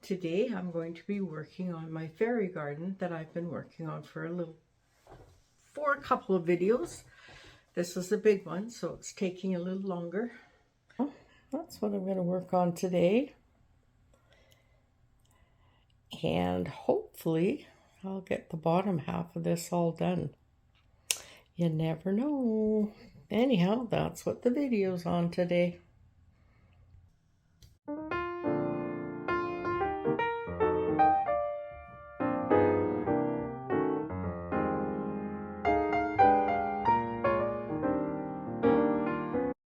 Today I'm going to be working on my fairy garden that I've been working on for a couple of videos. This is a big one, so it's taking a little longer. That's what I'm going to work on today. And hopefully I'll get the bottom half of this all done. You never know. Anyhow, that's what the video's on today.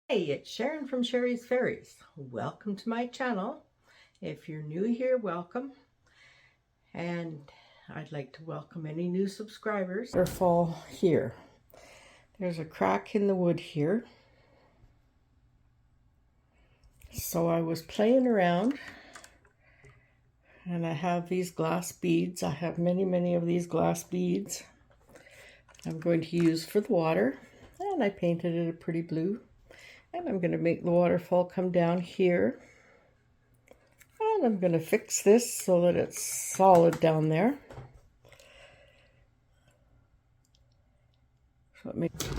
Hey, it's Sharon from Sherry's Fairies. Welcome to my channel. If you're new here, welcome. And I'd like to welcome any new subscribers. Waterfall here. There's a crack in the wood here. So I was playing around and I have these glass beads. I have many of these glass beads I'm going to use for the water. And I painted it a pretty blue. And I'm going to make the waterfall come down here. And I'm going to fix this so that it's solid down there. So it makes...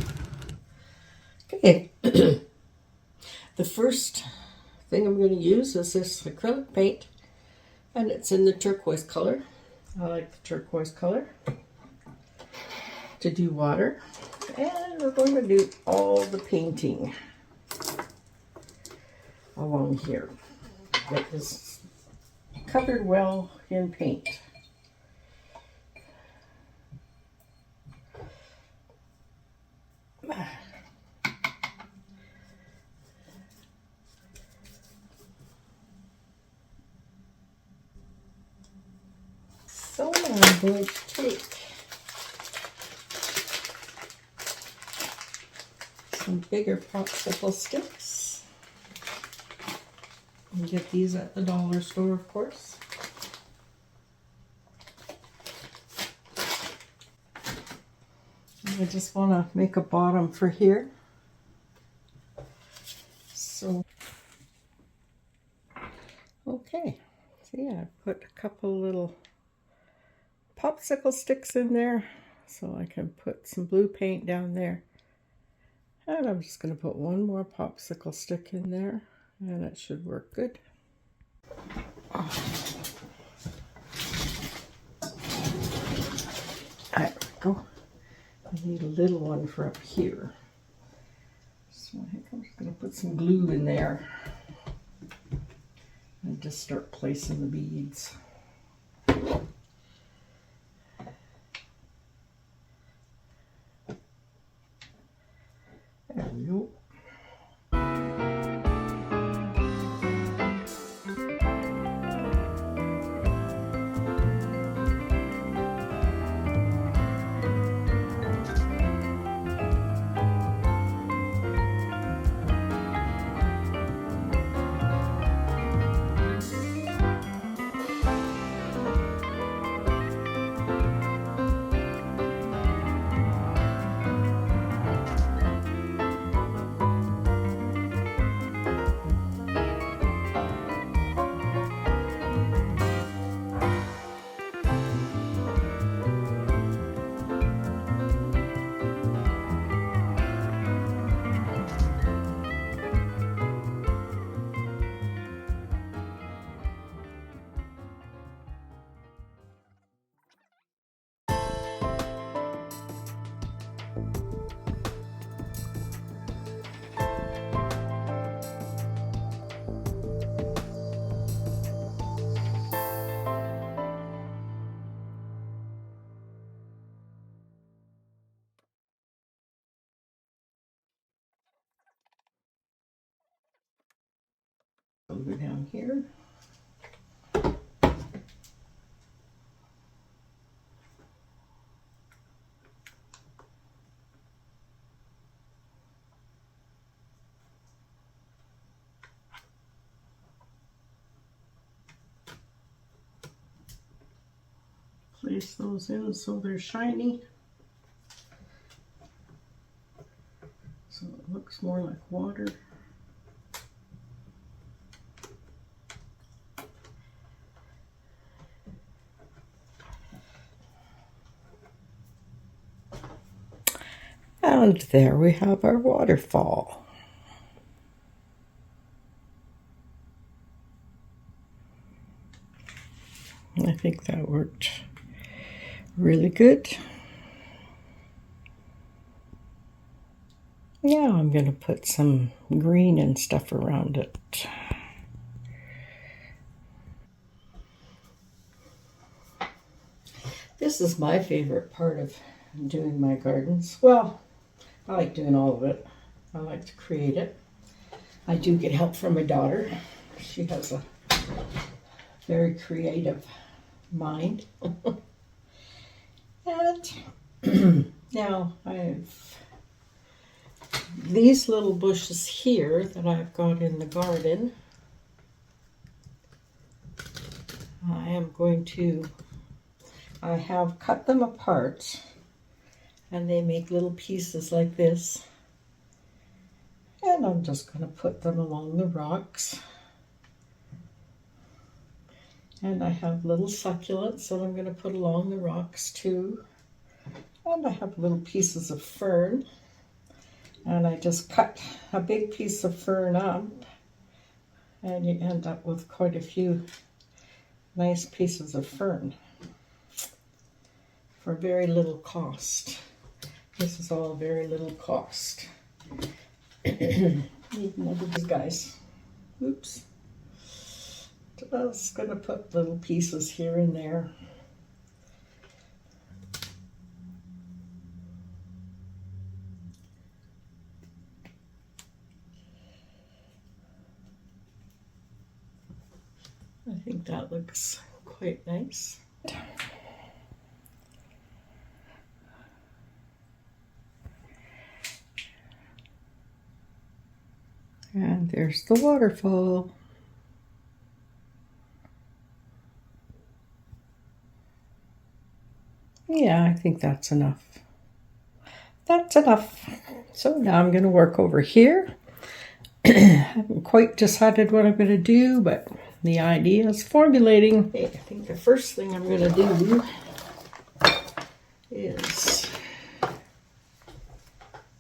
Okay. The first thing I'm going to use is this acrylic paint. And it's in the turquoise color. I like the turquoise color to do water. And we're going to do all the painting along here. It is covered well in paint. So I'm going to take some bigger popsicle sticks. You get these at the dollar store, of course. I just want to make a bottom for here. So, okay. See, I put a couple little popsicle sticks in there so I can put some blue paint down there. And I'm just going to put one more popsicle stick in there and it should work good. There we go. I need a little one for up here. So I think I'm just going to put some glue in there and just start placing the beads. There we go. I'll go down here. Place those in so they're shiny. So it looks more like water. And there we have our waterfall. I think that worked really good. Now I'm going to put some green and stuff around it. This is my favorite part of doing my gardens. Well, I like doing all of it. I like to create it. I do get help from my daughter. She has a very creative mind. And now I've these little bushes here that I've got in the garden. I have cut them apart and they make little pieces like this. And I'm just going to put them along the rocks. And I have little succulents that I'm going to put along the rocks too. And I have little pieces of fern. And I just cut a big piece of fern up. And you end up with quite a few nice pieces of fern for very little cost. This is all very little cost. Need another these guys. Oops. Just gonna put little pieces here and there. I think that looks quite nice. And there's the waterfall. Yeah, I think that's enough. That's enough. So now I'm going to work over here. I haven't quite decided what I'm going to do, but the idea is formulating. I think the first thing I'm going to do is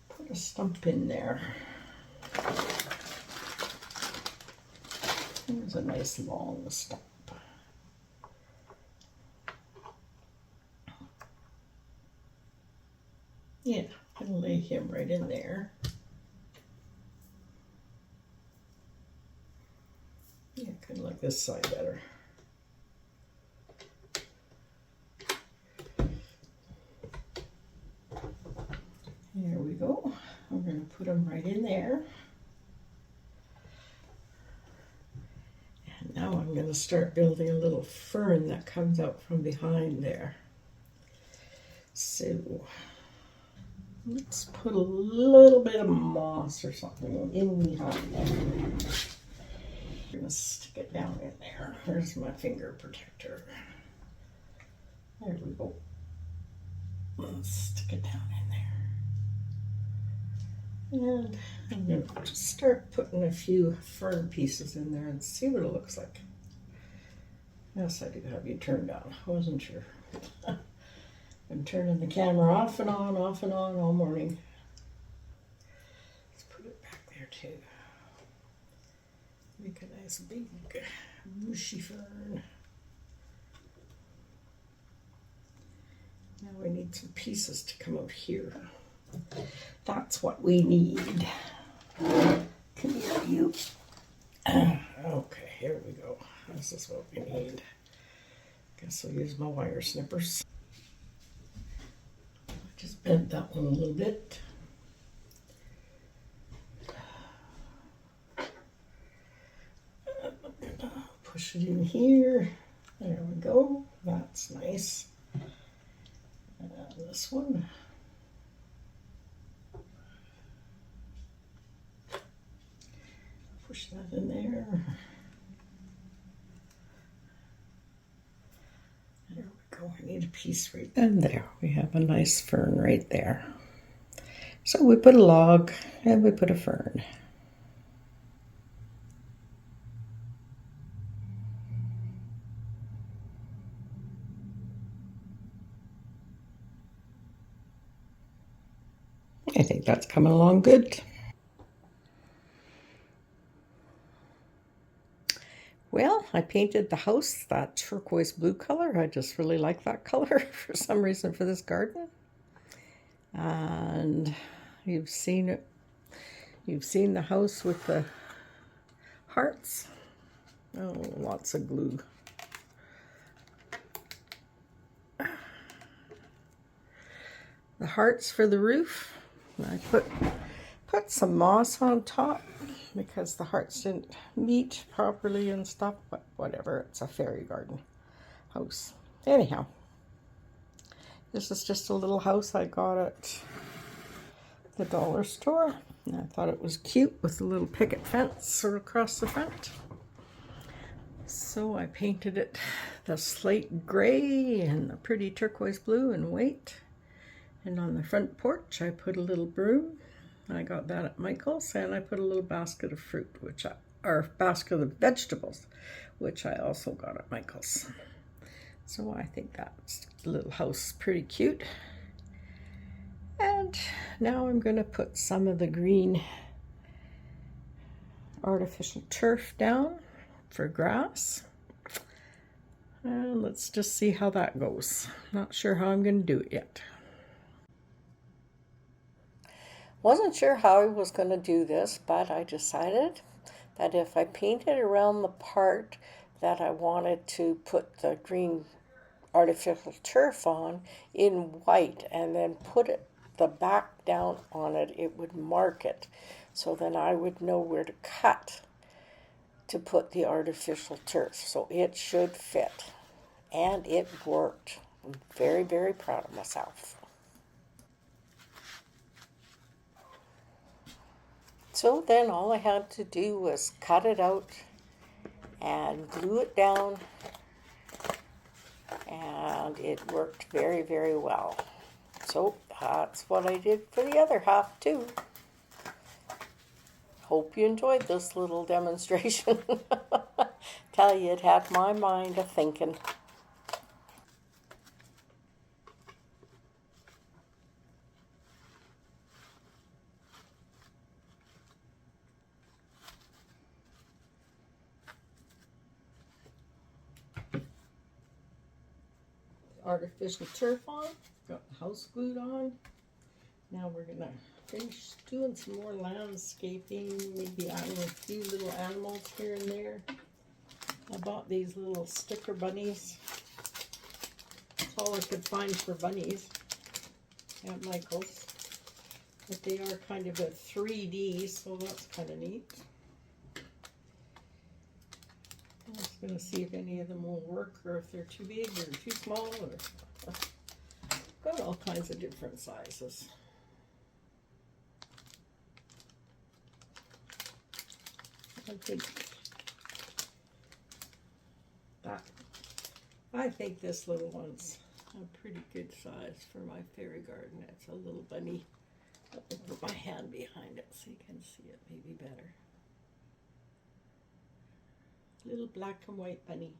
put a stump in there. There's a nice long stump. Yeah, I'll lay him right in there. Yeah, kind of like this side better. There we go. I'm going to put him right in there. And now I'm going to start building a little fern that comes out from behind there. So let's put a little bit of moss or something in behind there. I'm going to stick it down in there. There's my finger protector. There we go. Let's stick it down in there. And I'm going to just start putting a few fern pieces in there and see what it looks like. Yes, I do have you turned on. I wasn't sure. I'm turning the camera off and on all morning. Let's put it back there too. Make a nice big mushy fern. Now we need some pieces to come out here. That's what we need. Come here, you. Okay, here we go. This is what we need. Guess I'll use my wire snippers. Just bent that one a little bit. Push it in here. There we go. That's nice. And this one. Push that in there. There we go. I need a piece right there. And there we have a nice fern right there. So we put a log and we put a fern. I think that's coming along good. Well, I painted the house that turquoise blue color. I just really like that color for some reason for this garden. And you've seen it. You've seen the house with the hearts. Oh, lots of glue. The hearts for the roof. I put some moss on top because the hearts didn't meet properly and stuff, but whatever, it's a fairy garden house. Anyhow, this is just a little house I got at the dollar store. And I thought it was cute with a little picket fence sort of across the front. So I painted it the slate gray and the pretty turquoise blue and white. And on the front porch, I put a little broom. I got that at Michael's, and I put a little basket of fruit, or basket of vegetables, which I also got at Michael's. So I think that's the little house pretty cute. And now I'm going to put some of the green artificial turf down for grass. And let's just see how that goes. Not sure how I'm going to do it yet. Wasn't sure how I was going to do this, but I decided that if I painted around the part that I wanted to put the green artificial turf on in white and then put the back down on it, it would mark it. So then I would know where to cut to put the artificial turf. So it should fit. And it worked. I'm very, very proud of myself. So then all I had to do was cut it out and glue it down, and it worked very, very well. So that's what I did for the other half too. Hope you enjoyed this little demonstration. Tell you, it had my mind a thinking. Artificial turf on, got the house glued on. Now we're gonna finish doing some more landscaping, maybe adding a few little animals here and there. I bought these little sticker bunnies. That's all I could find for bunnies at Michael's. But they are kind of a 3D, so that's kind of neat. I'm just going to see if any of them will work, or if they're too big or too small, or got all kinds of different sizes. I think this little one's a pretty good size for my fairy garden. It's a little bunny. I'll put my hand behind it so you can see it maybe better. Little black and white bunny.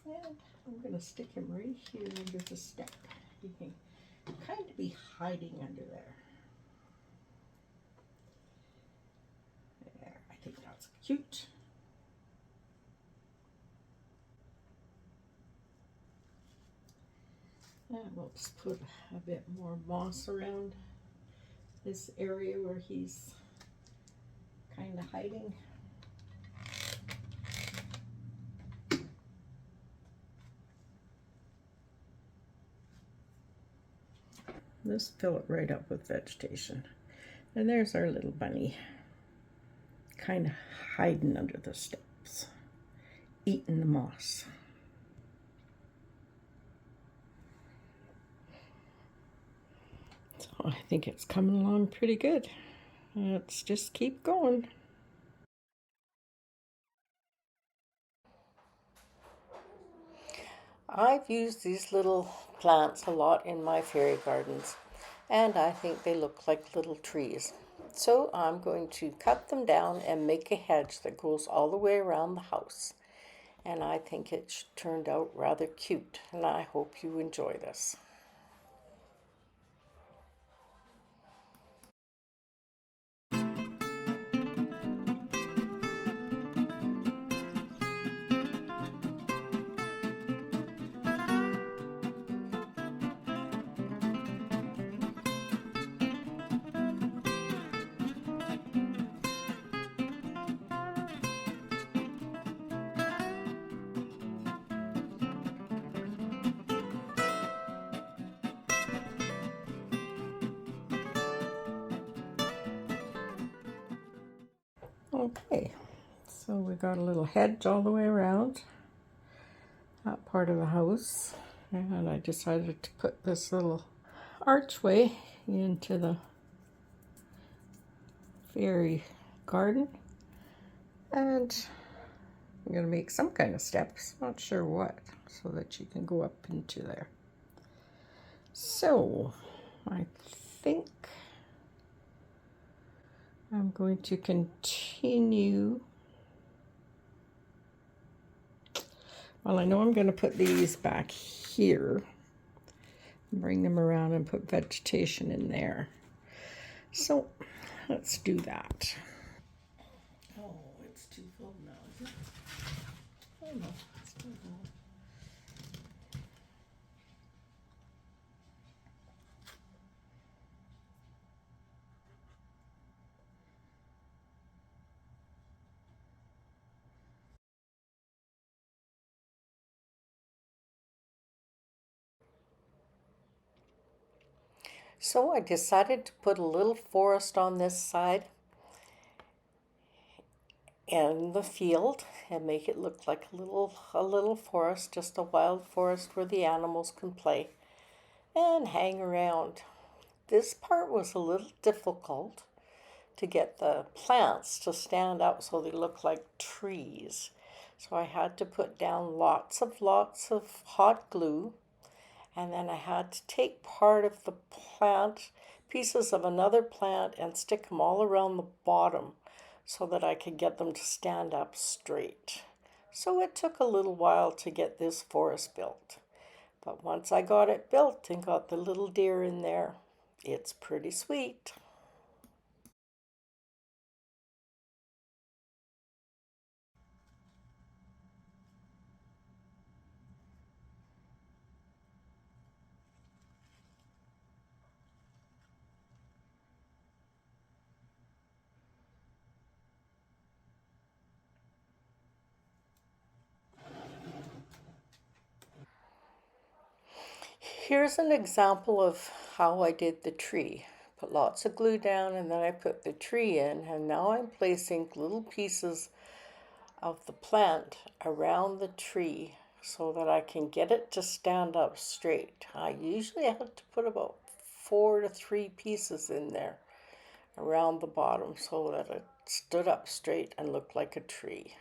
And I'm going to stick him right here under the step. He can kind of be hiding under there. There, I think that's cute. And we'll just put a bit more moss around this area where he's kind of hiding. Just fill it right up with vegetation. And there's our little bunny, kind of hiding under the steps, eating the moss. So I think it's coming along pretty good. Let's just keep going. I've used these little plants a lot in my fairy gardens, and I think they look like little trees. So I'm going to cut them down and make a hedge that goes all the way around the house. And I think it turned out rather cute, and I hope you enjoy this. Okay, so we got a little hedge all the way around that part of the house, and I decided to put this little archway into the fairy garden, and I'm going to make some kind of steps, not sure what, so that you can go up into there. So I think I'm going to continue. Well, I know I'm going to put these back here, bring them around and put vegetation in there. So let's do that. Oh, it's too full now, is it? Oh no, it's too full. So I decided to put a little forest on this side and the field and make it look like a little forest, just a wild forest where the animals can play and hang around. This part was a little difficult to get the plants to stand up so they look like trees. So I had to put down lots of hot glue, and then I had to take part of the plant, pieces of another plant, and stick them all around the bottom so that I could get them to stand up straight. So it took a little while to get this forest built. But once I got it built and got the little deer in there, it's pretty sweet. Here's an example of how I did the tree. Put lots of glue down and then I put the tree in, and now I'm placing little pieces of the plant around the tree so that I can get it to stand up straight. I usually have to put about 4 to 3 pieces in there around the bottom so that it stood up straight and looked like a tree.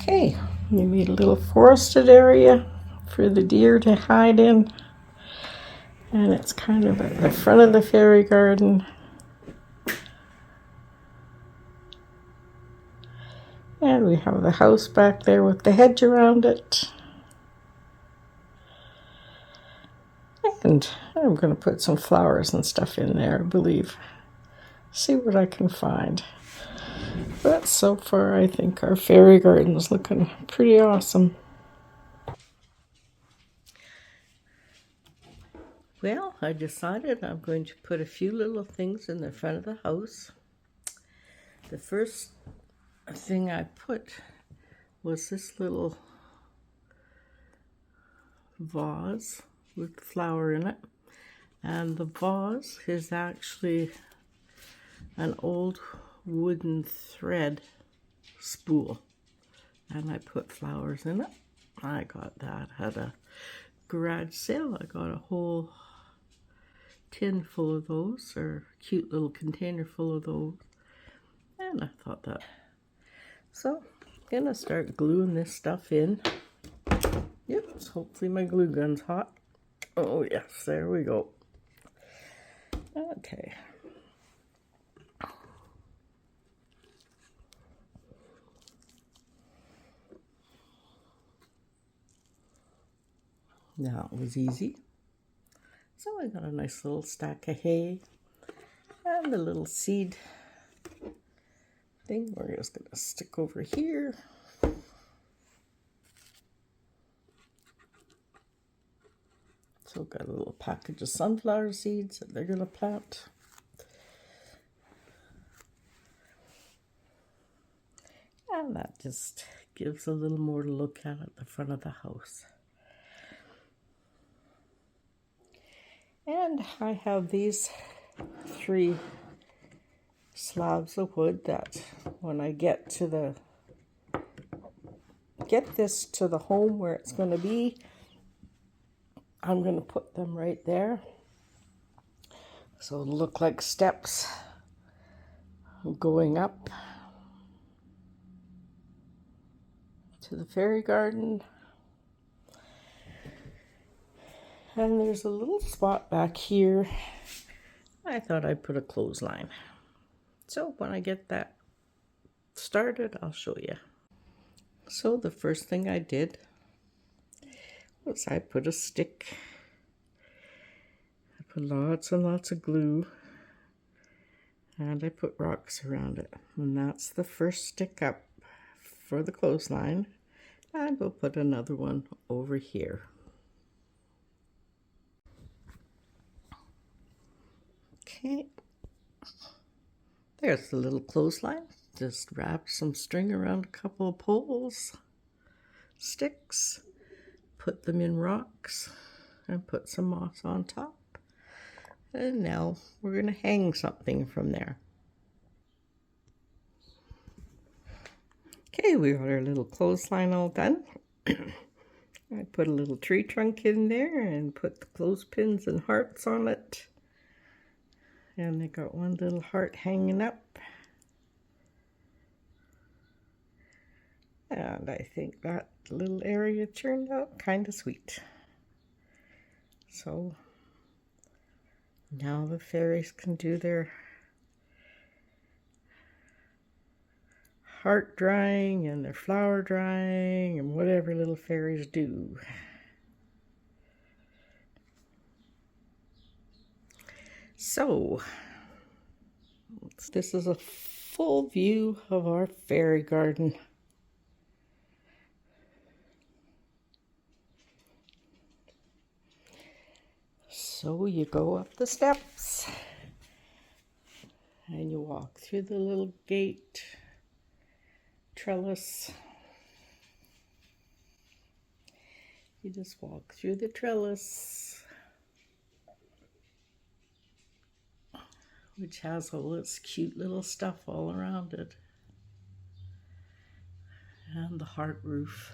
Okay, we made a little forested area for the deer to hide in, and it's kind of at the front of the fairy garden. And we have the house back there with the hedge around it. And I'm going to put some flowers and stuff in there, I believe. See what I can find. But so far, I think our fairy garden's looking pretty awesome. Well, I decided I'm going to put a few little things in the front of the house. The first thing I put was this little vase with flower in it. And the vase is actually an old wooden thread spool, and I put flowers in it. I got that at a garage sale. I got a whole tin full of those, or a cute little container full of those, and I thought that. So I'm gonna start gluing this stuff in. Yep, hopefully my glue gun's hot. Oh yes, there we go. Okay. Now it was easy. So I got a nice little stack of hay and the little seed thing we're just going to stick over here. So got a little package of sunflower seeds that they're going to plant. And that just gives a little more to look at the front of the house. And I have these 3 slabs of wood that when I get this to the home where it's going to be, I'm going to put them right there. So it'll look like steps going up to the fairy garden. And there's a little spot back here. I thought I'd put a clothesline. So when I get that started, I'll show you. So the first thing I did was I put a stick. I put lots and lots of glue. And I put rocks around it. And that's the first stick up for the clothesline. And we'll put another one over here. Okay. There's the little clothesline. Just wrap some string around a couple of poles, sticks, put them in rocks, and put some moss on top. And now we're going to hang something from there. Okay, we got our little clothesline all done. I put a little tree trunk in there and put the clothespins and hearts on it. And I got one little heart hanging up. And I think that little area turned out kind of sweet. So now the fairies can do their heart drying and their flower drying and whatever little fairies do. So this is a full view of our fairy garden. So you go up the steps and you walk through the little gate trellis. You just walk through the trellis, which has all this cute little stuff all around it, and the heart roof.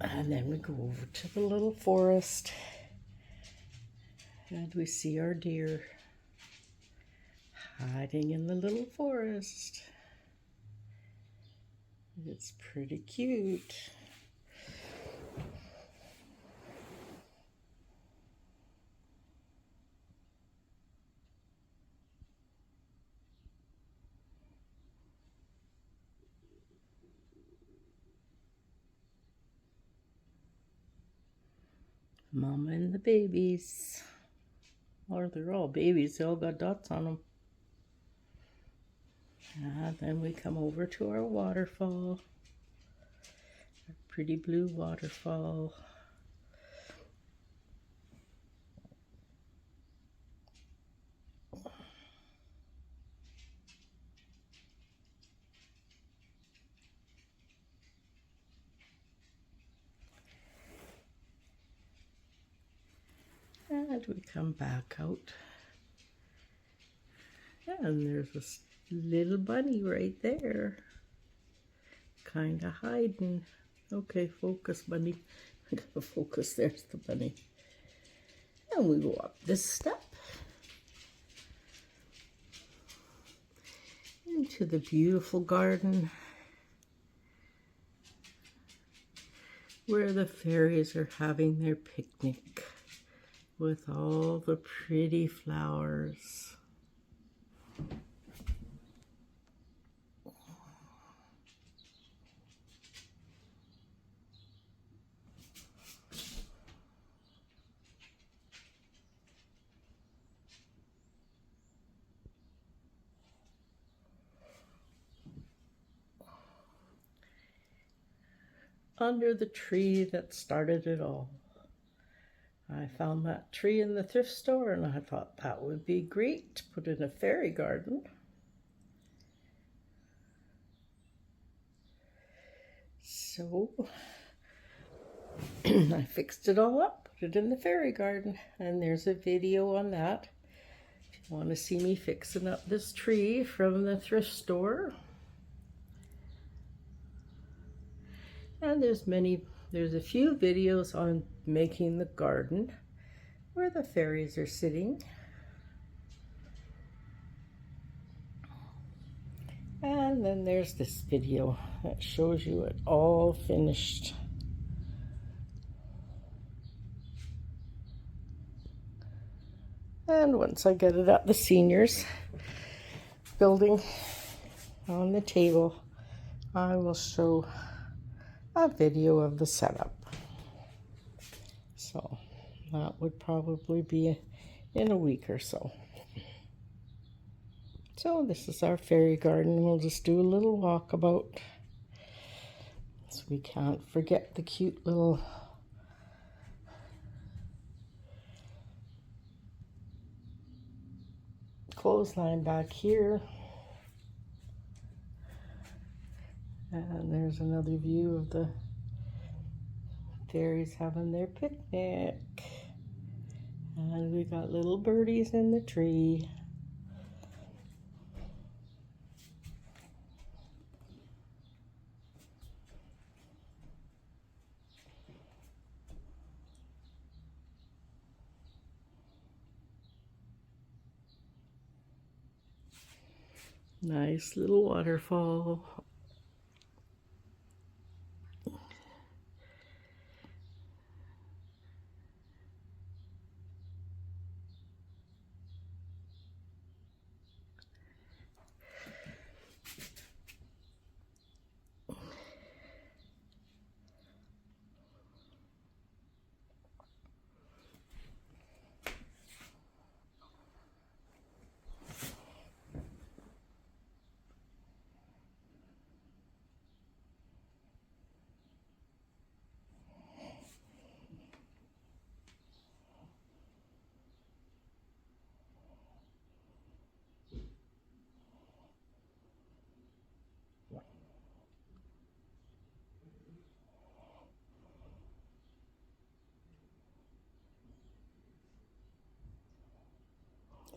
And then we go over to the little forest and we see our deer hiding in the little forest. It's pretty cute. Mama and the babies. Or they're all babies, they all got dots on them. And then we come over to our waterfall. Our pretty blue waterfall. And we come back out. And there's this little bunny right there. Kind of hiding. Okay, focus, bunny. I gotta focus, there's the bunny. And we go up this step. Into the beautiful garden. Where the fairies are having their picnic. With all the pretty flowers. Under the tree that started it all. I found that tree in the thrift store and I thought that would be great to put in a fairy garden. So I fixed it all up, put it in the fairy garden, and there's a video on that. If you want to see me fixing up this tree from the thrift store. And there's a few videos on making the garden where the fairies are sitting. And then there's this video that shows you it all finished. And once I get it at the seniors building on the table, I will show a video of the setup. So that would probably be in a week or so. So this is our fairy garden. We'll just do a little walkabout, so we can't forget the cute little clothesline back here. And there's another view of the fairies having their picnic. And we got little birdies in the tree. Nice little waterfall.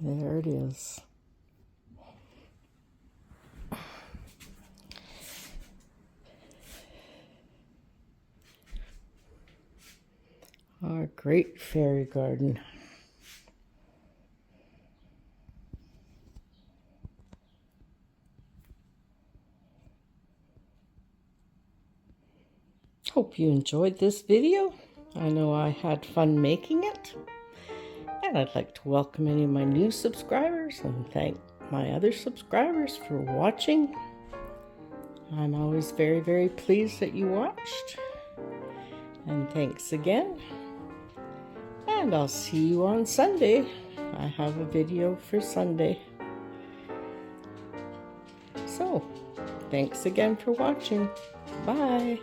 There it is. Our great fairy garden. Hope you enjoyed this video. I know I had fun making it. And I'd like to welcome any of my new subscribers and thank my other subscribers for watching. I'm always very, very pleased that you watched. And thanks again. And I'll see you on Sunday. I have a video for Sunday. So, thanks again for watching. Bye.